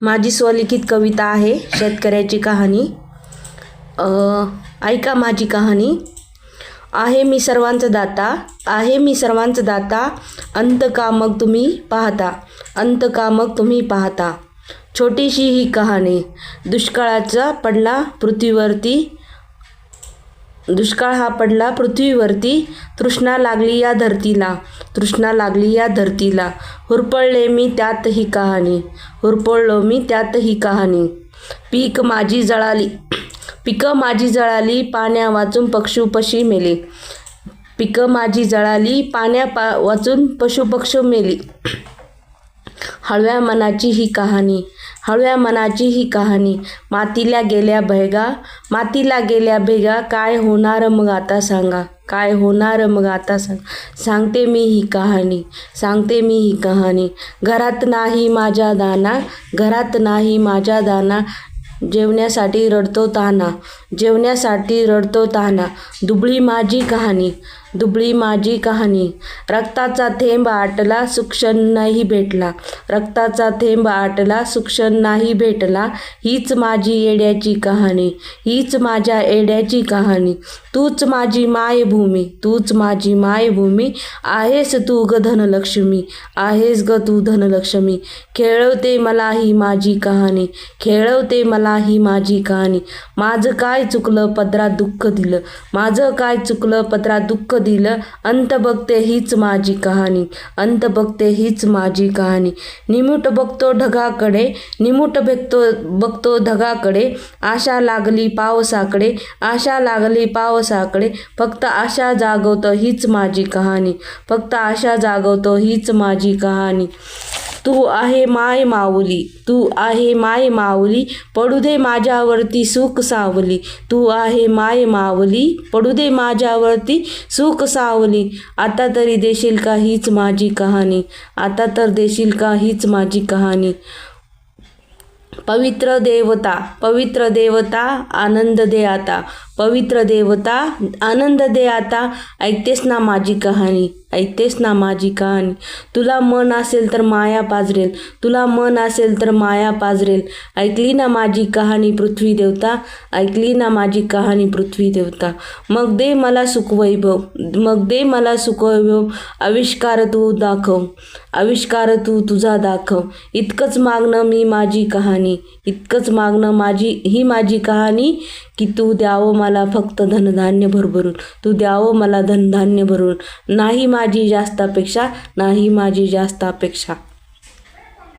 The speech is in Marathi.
माझी स्वलिखित कविता आहे शेतकऱ्याची कहाणी. ऐका माझी कहाणी. आहे मी सर्वांचा दाता, आहे मी सर्वांचा दाता, अंत का मग तुम्ही पाहता, अंत का मग तुम्ही पाहता. छोटीशी ही कहाणी. दुष्काळाचा पडला पृथ्वीवरती, दुष्काळ हा पडला पृथ्वीवरती, तृष्णा लागली या धरतीला, तृष्णा लागली या धरतीला. हुरपळले मी त्यात ही कहाणी, हुरपळलो मी त्यात ही कहाणी. पीक माझी जळाली, पिकं माझी जळाली, पाण्या वाचून पशुपक्षी मेले, पिकं माझी जळाली, वाचून पशुपक्षी मेली. हळव्या मनाची ही कहाणी, हळव्या मनाची ही कहाणी. मातीला गेल्या भेगा, मातीला गेल्या भेगा, काय होणार मग आता सांगा, काय होणार मग आता सांगते मी ही कहाणी, सांगते मी ही कहाणी. घरात नाही माझ्या दाना, घरात नाही माझ्या दाना, जेवण्यासाठी रडतो ताना, जेवण्यासाठी रडतो ताना. दुबळी माझी कहाणी, दुबळी माझी कहाणी. रक्ताचा थेंब आटला, सुक्षण नाही भेटला, रक्ताचा थेंब आटला, सुक्षण नाही भेटला. हीच माझी येड्याची कहाणी, हीच माझ्या येड्याची कहाणी. तूच माझी मायभूमी, तूच माझी मायभूमी, आहेस तू ग धनलक्ष्मी, आहेस ग तू धनलक्ष्मी. खेळवते मला ही माझी कहाणी, खेळवते मला ही माझी कहाणी. माझं काय चुकलं पदरात दुःख दिलं, माझं काय चुकलं पदरात दुःख दिलं. अंत बघते हीच माझी कहाणी, अंत बघते हीच माझी कहाणी. निमूट बघतो ढगाकडे, निमूट बघतो ढगाकडे, आशा लागली पावसाकडे, आशा लागली पावसाकडे. फक्त आशा जागवतो हीच माझी कहाणी, फक्त आशा जागवतो हीच माझी कहाणी. तू आहे माय माऊली, तू आहे माय माऊली, पडू दे माझ्यावरती सुख सावली, तू आहे माय माऊली, पडू दे माझ्यावरती सुख सावली. आता तरी देशील का हीच माझी कहाणी, आता तर देशील का हीच माझी कहाणी. पवित्र देवता, पवित्र देवता, आनंद दे आता, पवित्र देवता, आनंद दे आता. ऐकतेस ना माझी कहाणी, ऐकतेस ना माझी कहाणी. तुला मन असेल तर माया पाजरेल, तुला मन असेल तर माया पाजरेल. ऐकली ना माझी कहाणी पृथ्वी देवता, ऐकली ना माझी कहाणी पृथ्वी देवता. मग दे मला सुखवैभव, मग दे मला सुखवैभव. आविष्कार तू दाखव, आविष्कार तू तुझा दाखव. इतकंच मागणं मी माझी कहाणी, इतकंच मागणं ही माझी कहाणी. की तू द्यावं मला फक्त धनधान्य भरभरून, तू द्यावं मला धनधान्य भरून. नाही माझी जास्त अपेक्षा, नाही माझी जास्त अपेक्षा.